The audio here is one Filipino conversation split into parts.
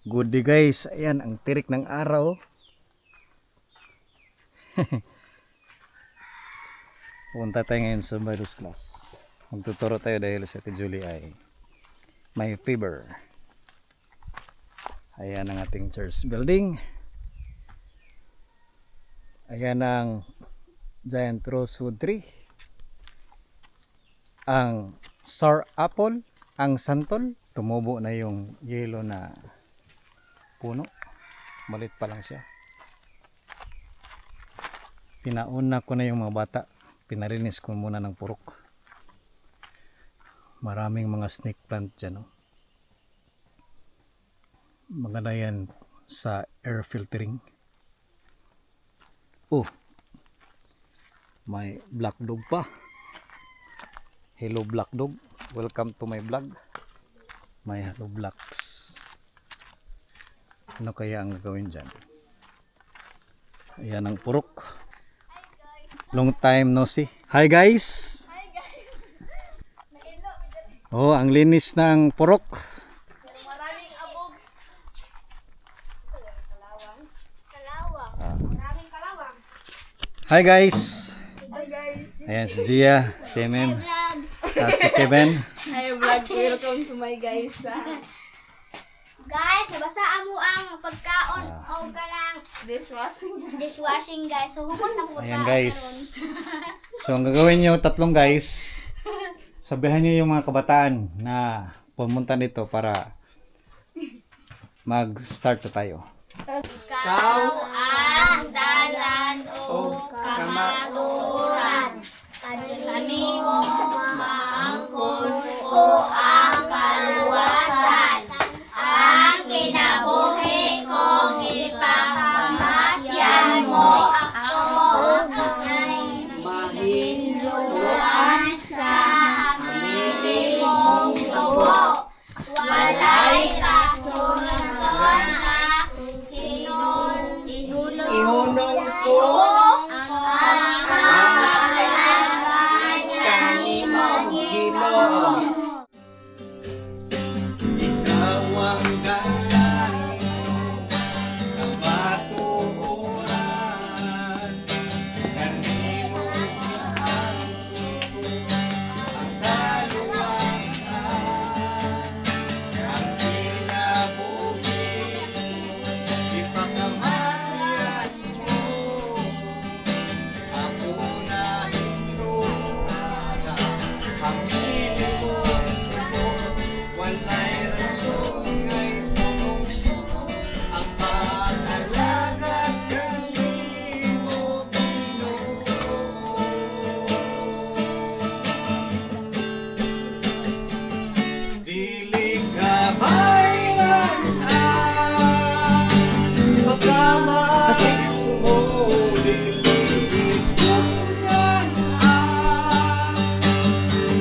Good day guys, ayan ang tirik ng araw. Punta tayo ngayon sa Bibles class. Magtuturo tayo dahil si Ate Julie ay may fever. Ayan ang ating church building. Ayan ang giant rosewood tree. Ang sour apple, ang santol, tumubo na yung yellow na puno. Malit pa lang siya. Pinauna ko na yung mga bata. Pinarinis ko muna ng purok. Maraming mga snake plant dyan. Oh. Maganda yan sa air filtering. Oh, may black dog pa. Hello black dog. Welcome to my vlog. My hello blacks. Ano kaya ang gagawin dyan? Ayan ang purok. Long time no see. Hi guys! Hi guys! Oh, ang linis ng purok. Maraming abog. Kalawang. Maraming kalawang. Hi guys! Hi guys! Ayan si Gia, si Mem, at si Kevin. Hi vlog. Welcome to my guys. Guys, nabasaan mo ang pagkaon o kanang Dishwashing. guys. So humot na po Ayan guys. So ang gagawin nyo, tatlong guys. Sabihan nyo yung mga kabataan na pumunta dito para mag-start na tayo. Ikaw ang dalan o kamaturan. Kanimo maangkon o ang kaluwasan. Ang kinabuhi kong ipakamatyan mo ako ay mahinluan sa minimong tubo. Walay kasunod na ihunong ko ang kahalagahan kanimong Ginoo. Ikaw ang dalan ng matuuran. Kanimo ang kaluwasan. Ang kinabuhi, ipakamatyan mo. Ako na inuusa, ang minimong tubo. Walay rason ngay tulong ang pag-alaga kanimo, Ginoo. Dili ka bayranan, pagkamaayo mo, dili itungan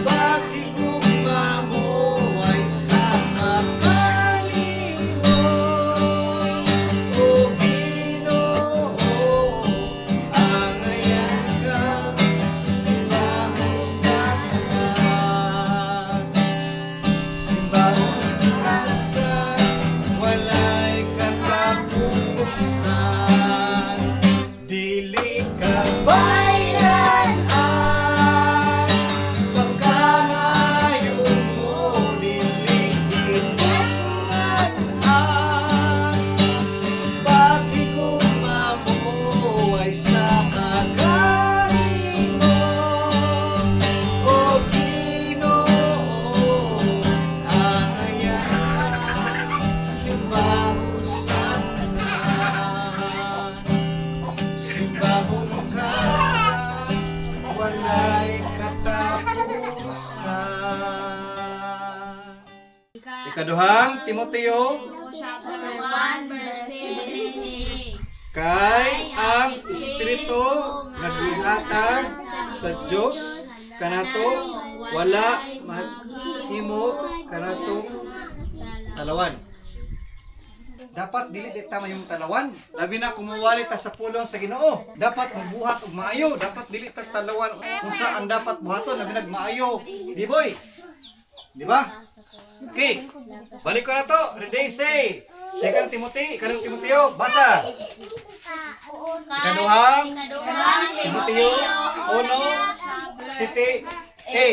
bakit ugma mo ay sama kanimo, o Ginoo, ang ayagang simbahon sa tanan. Simbahon ka sa walay katapusan. Dili ka bayranan, pagkamaayo mo, dili itungan bakit ugma mo ay sama kanimo, o Ginoo, ang ayagang simbahon sa tanan. Simbahon ka sa walay katapusan. Ikaduhang Timoteo, Chapter 1 verse 7. kay ang Espiritu naghihatag sa Dios kanato wala mahimo kanatong talawan. Dapat dili di tama yung talawan. Labi na kumuwali ta sa pulong sa Ginoo. Dapat magbuhat og maayo. Dapat dili ta talawan kung saan dapat buhaton labi nag maayo. Di boy? Di ba? Okay. Balik ko na to. Ready, say. Second Timothy, ikanong Timoteo, basa. Ikaduhang Timoteo, 1:7 A.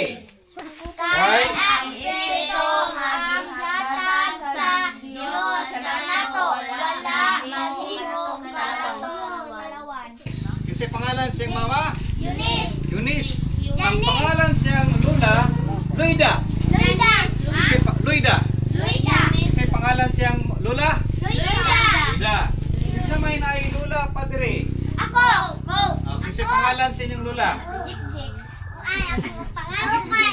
Right? Ang Espiritu maghatag sa Diyos kanato wala maghimo kalawan. Kasi pangalan siyang mama, Eunice, Eunice. Ang pangalan siyang lula, Luida. Luida, Luida. Luida, Kasi pangalan siyang lula, Luida. Luida. Isa may naay lula, padre. Ako, go. Kasi pangalan sa inyong lula. Jik. Ay, ako pangalan kay.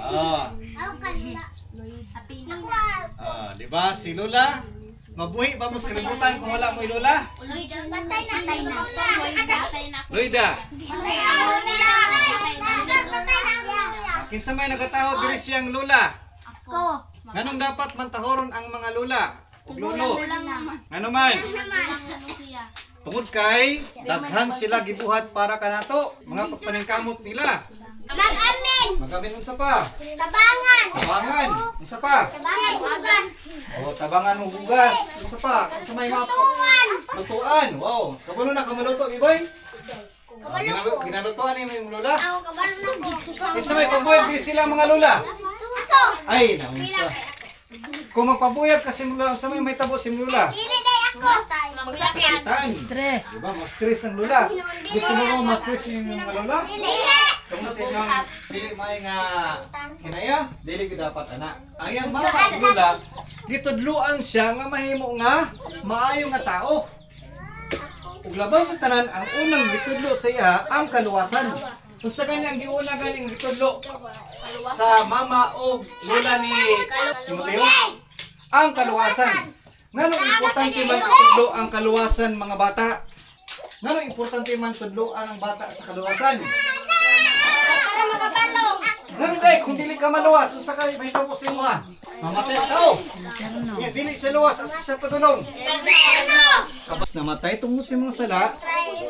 Ako kanila. Di ba si lula? Mabuhi ba mo sa kalibutan kung wala mo lula? Patay na. Luida. Patay na. Kinsa may nagataho diri siyang lula? Ako. Nganong dapat mantahoron ang mga lula? Ug lulo. Ngano man? Tungod kay daghan sila gibuhat para kanato, mga paningkamot nila. Mag-amin. Magamin unsa pa? Tabangan. Tabangan. Unsa pa? Tabangan hugas. Tabangan ug hugas. Unsa pa? Unsa may mga Tungan. lutuan. Wow. Kabalo na kamaluto, iboy? Kabalo ko. Ginalutoan ni mo lula? Ako kabalo na ko. Isa may pabuyag di sila mga lula. Tuto. Ay, naunsa. Kung magpabuyag kasi mula sa may tabo si lula. Dili day ako. Sakitan. Stress. Diba? Mas stress ang lula. Gusto mo mo mas stress yung mga lula? Dili. Kung sa inyong dili may nga kinaya, dili ko dapat anak. Ang iyang mga ang lula, gitudluan siya nga mahimo nga maayo nga tao. Ug labaw sa tanan, ang unang gitudlo sa iya ang kaluwasan. Kung sa kanyang giuna ganing gitudlo sa mama o lula ni Timoteo, ang kaluwasan. Nganong importante man tudlo ang kaluwasan mga bata? Nganong importante man tudloan ang bata sa kaluwasan? Para makabalo. Ganun day, kung dili ka maluwas, usa ka may tapos imo ha. Mamatay ka tao. Yeah, dili sa luwas, asa sa patulong. Kabas namatay tungod sa mga sala,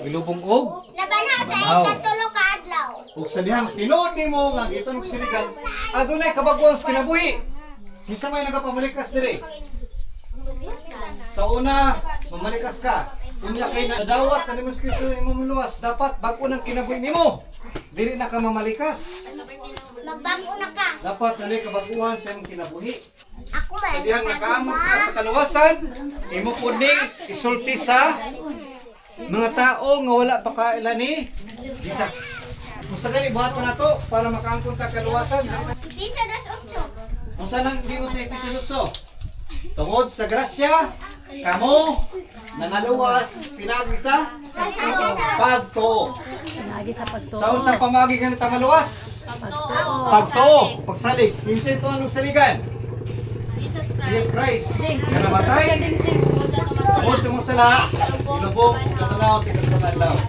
ilubong og Labanha sa Wow. ikatulo ka adlaw. ug sa dihang tinuod nimo nga gitunog siligan, adunay kabaguan sa kinabuhi. Kinsa may nagapamalikas diri? Sa una, mamalikas ka. Kunya kay nadawat ka nimo sa Kristo imong luwas, dapat bag-o nang kinabuhi nimo. Dili na ka mamalikas. Magbago na ka. Dapat nalay kabaguhan sa imong kinabuhi. Ako ba? Sa dihang nakaamot ka sa kaluwasan, imo pud ni isulti sa mga tao nga wala pa kaila ni Jesus. Kung sa gani buhaton nato para makaangkon ta kaluwasan. Bisa das 8. Kung saan ang di mo sa episode tungod sa grasya, kamo nangaluwas pinagi sa pagtuo. Sa usang pamagi ka nita maluwas? Pagtuo, pagsalig. Minsan ito anong saligan? Jesus Christ. Nga namatay. Tungod sa mga sala, ilubog, ilubalaw sa ikatulong adlaw.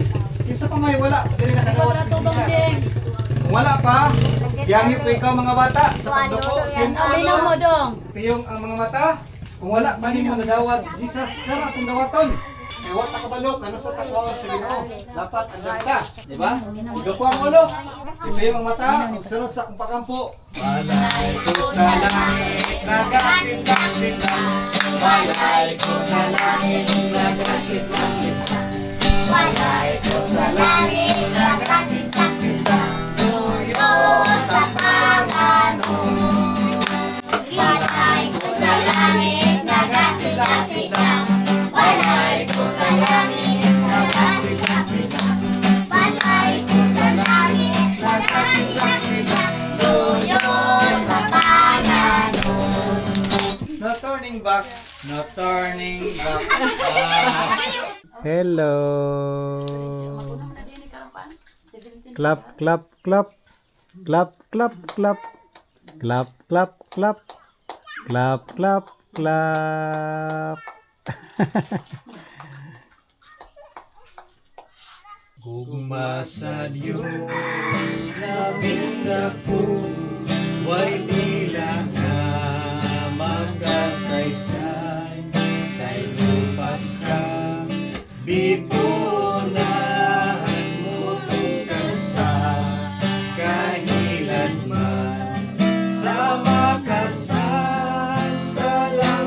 Kinsa pa may wala, dili na kadawat ni Jesus. Kung wala pa, giyangin ko ikaw mga bata sa pagduko, sinalo, piyong ang mga mata. Kung wala pa nimo nadawat si Jesus, karo atong dawaton. Kaya wata kabalo, kano sa takwawan sa Ginoo. Dapat andyan ka, di ba? Duko ang ulo, ipiyong ang mata, magsunod sa akong pakampo. Balay ko sa langit, nagasit-gasit lang. Balay ko sa langit, nagasit-gasit lang. Balay ko sa langit, nagasit-gasit lang. Tuyo sa Panginoon. Balay ko sa langit, nagasit-gasit lang. Balay ko sa langit, nagasit-gasit lang. Balay ko sa langit, nagasit-gasit lang. Tuyo sa Panginoon. No turning back, no turning back. Hello. Clap, clap, clap. Clap, clap, clap. Clap, clap, clap. Clap, clap, clap. Gugma sa Diyos labing dako, way dila nga magkasaysay sa ilupas ka. Bitunahan mo tungkol sa kahilan man sa makasasalang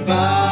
ba